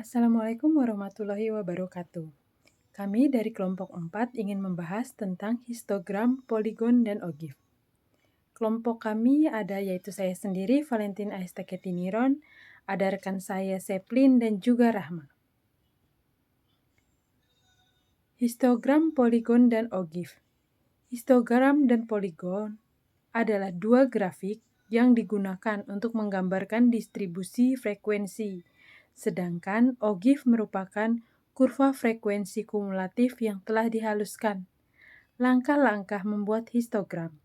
Assalamualaikum warahmatullahi wabarakatuh. Kami dari kelompok 4 ingin membahas tentang histogram, poligon, dan ogif. Kelompok kami ada yaitu saya sendiri, Valentin Aistaketiniron, ada rekan saya Seplin dan juga Rahma. Histogram, poligon, dan ogif. Histogram dan poligon adalah dua grafik yang digunakan untuk menggambarkan distribusi frekuensi, sedangkan ogif merupakan kurva frekuensi kumulatif yang telah dihaluskan. Langkah-langkah membuat histogram.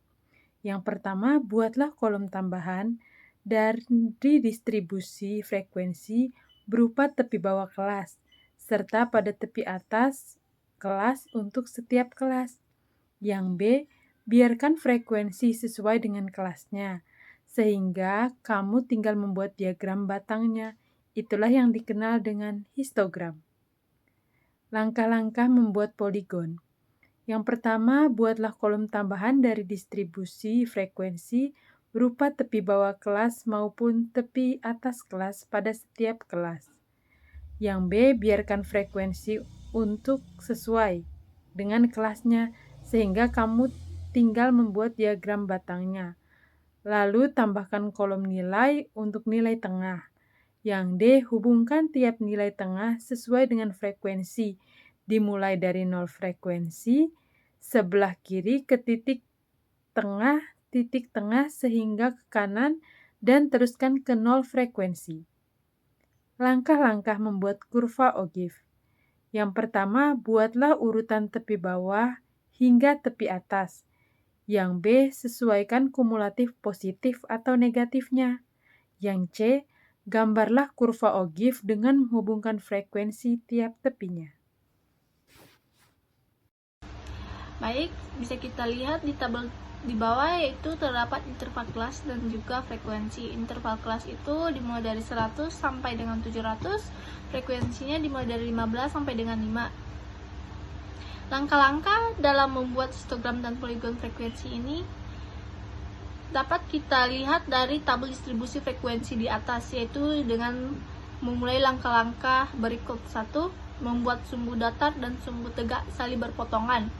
Yang pertama, buatlah kolom tambahan dari distribusi frekuensi berupa tepi bawah kelas, serta pada tepi atas kelas untuk setiap kelas. Yang B, biarkan frekuensi sesuai dengan kelasnya, sehingga kamu tinggal membuat diagram batangnya. Itulah yang dikenal dengan histogram. Langkah-langkah membuat poligon. Yang pertama, buatlah kolom tambahan dari distribusi frekuensi berupa tepi bawah kelas maupun tepi atas kelas pada setiap kelas. Yang B, biarkan frekuensi untuk sesuai dengan kelasnya, sehingga kamu tinggal membuat diagram batangnya. Lalu tambahkan kolom nilai untuk nilai tengah. Yang D, hubungkan tiap nilai tengah sesuai dengan frekuensi, dimulai dari 0 frekuensi, sebelah kiri ke titik tengah sehingga ke kanan, dan teruskan ke 0 frekuensi. Langkah-langkah membuat kurva ogif. Yang pertama, buatlah urutan tepi bawah hingga tepi atas. Yang B, sesuaikan kumulatif positif atau negatifnya. Yang C, gambarlah kurva ogif dengan menghubungkan frekuensi tiap tepinya. Baik, bisa kita lihat di tabel di bawah yaitu terdapat interval kelas dan juga frekuensi. Interval kelas itu dimulai dari 100 sampai dengan 700, frekuensinya dimulai dari 15 sampai dengan 5. Langkah-langkah dalam membuat histogram dan poligon frekuensi ini dapat kita lihat dari tabel distribusi frekuensi di atas, yaitu dengan memulai langkah-langkah berikut. 1. Membuat sumbu datar dan sumbu tegak saling berpotongan.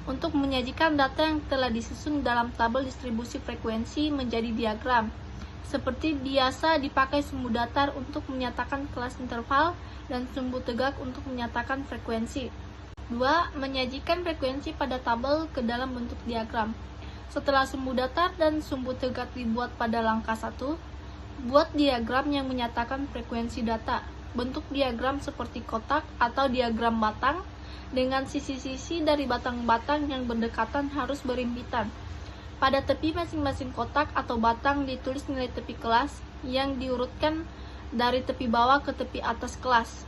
Untuk menyajikan data yang telah disusun dalam tabel distribusi frekuensi menjadi diagram. Seperti biasa dipakai sumbu datar untuk menyatakan kelas interval dan sumbu tegak untuk menyatakan frekuensi. 2. Menyajikan frekuensi pada tabel ke dalam bentuk diagram. Setelah sumbu datar dan sumbu tegak dibuat pada langkah 1, buat diagram yang menyatakan frekuensi data. Bentuk diagram seperti kotak atau diagram batang, dengan sisi-sisi dari batang-batang yang berdekatan harus berimpitan. Pada tepi masing-masing kotak atau batang ditulis nilai tepi kelas yang diurutkan dari tepi bawah ke tepi atas kelas.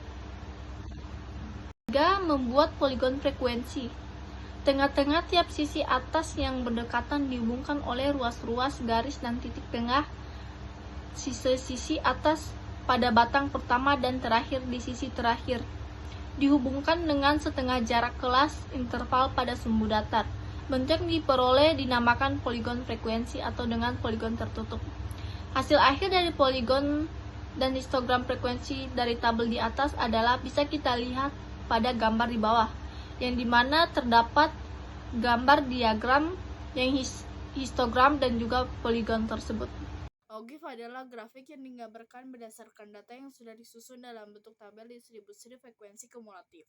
3. Membuat poligon frekuensi. Tengah-tengah tiap sisi atas yang berdekatan dihubungkan oleh ruas-ruas garis dan titik tengah sisi atas pada batang pertama dan terakhir di sisi terakhir. Dihubungkan dengan setengah jarak kelas interval pada sumbu datar. Bentuk yang diperoleh dinamakan poligon frekuensi atau dengan poligon tertutup. Hasil akhir dari poligon dan histogram frekuensi dari tabel di atas adalah bisa kita lihat pada gambar di bawah, yang dimana terdapat gambar diagram yang histogram dan juga poligon tersebut. Ogif adalah grafik yang digambarkan berdasarkan data yang sudah disusun dalam bentuk tabel distribusi frekuensi kumulatif.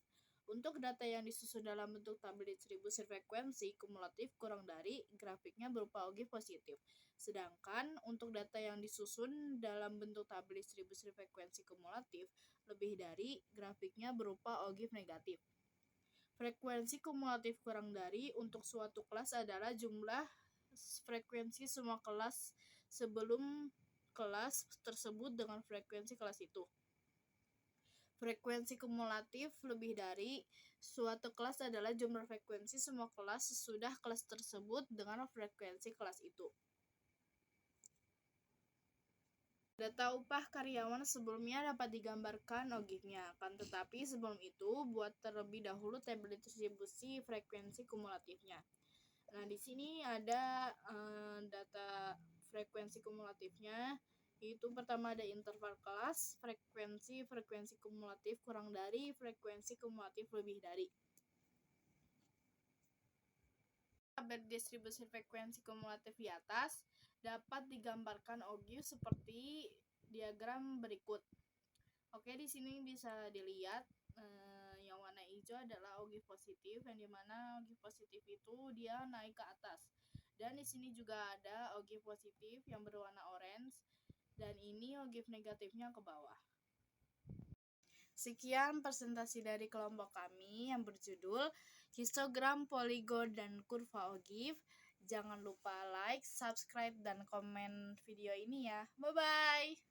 Untuk data yang disusun dalam bentuk tabel distribusi frekuensi kumulatif kurang dari, grafiknya berupa ogif positif. Sedangkan untuk data yang disusun dalam bentuk tabel distribusi frekuensi kumulatif lebih dari, grafiknya berupa ogif negatif. Frekuensi kumulatif kurang dari untuk suatu kelas adalah jumlah frekuensi semua kelas sebelum kelas tersebut dengan frekuensi kelas itu. Frekuensi kumulatif lebih dari suatu kelas adalah jumlah frekuensi semua kelas sesudah kelas tersebut dengan frekuensi kelas itu. Data upah karyawan sebelumnya dapat digambarkan ogifnya, akan tetapi sebelum itu buat terlebih dahulu tabel distribusi frekuensi kumulatifnya. Nah, di sini ada data frekuensi kumulatifnya, Itu pertama ada interval kelas, frekuensi kumulatif kurang dari, frekuensi kumulatif lebih dari. Tabel distribusi frekuensi kumulatif di atas dapat digambarkan ogive seperti diagram berikut. Oke, di sini bisa dilihat yang warna hijau adalah ogive positif, yang dimana ogive positif itu dia naik ke atas. Dan di sini juga ada ogive positif yang berwarna orange, dan ini ogive negatifnya ke bawah. Sekian presentasi dari kelompok kami yang berjudul histogram, poligon, dan kurva ogive. Jangan lupa like, subscribe, dan komen video ini ya. Bye-bye!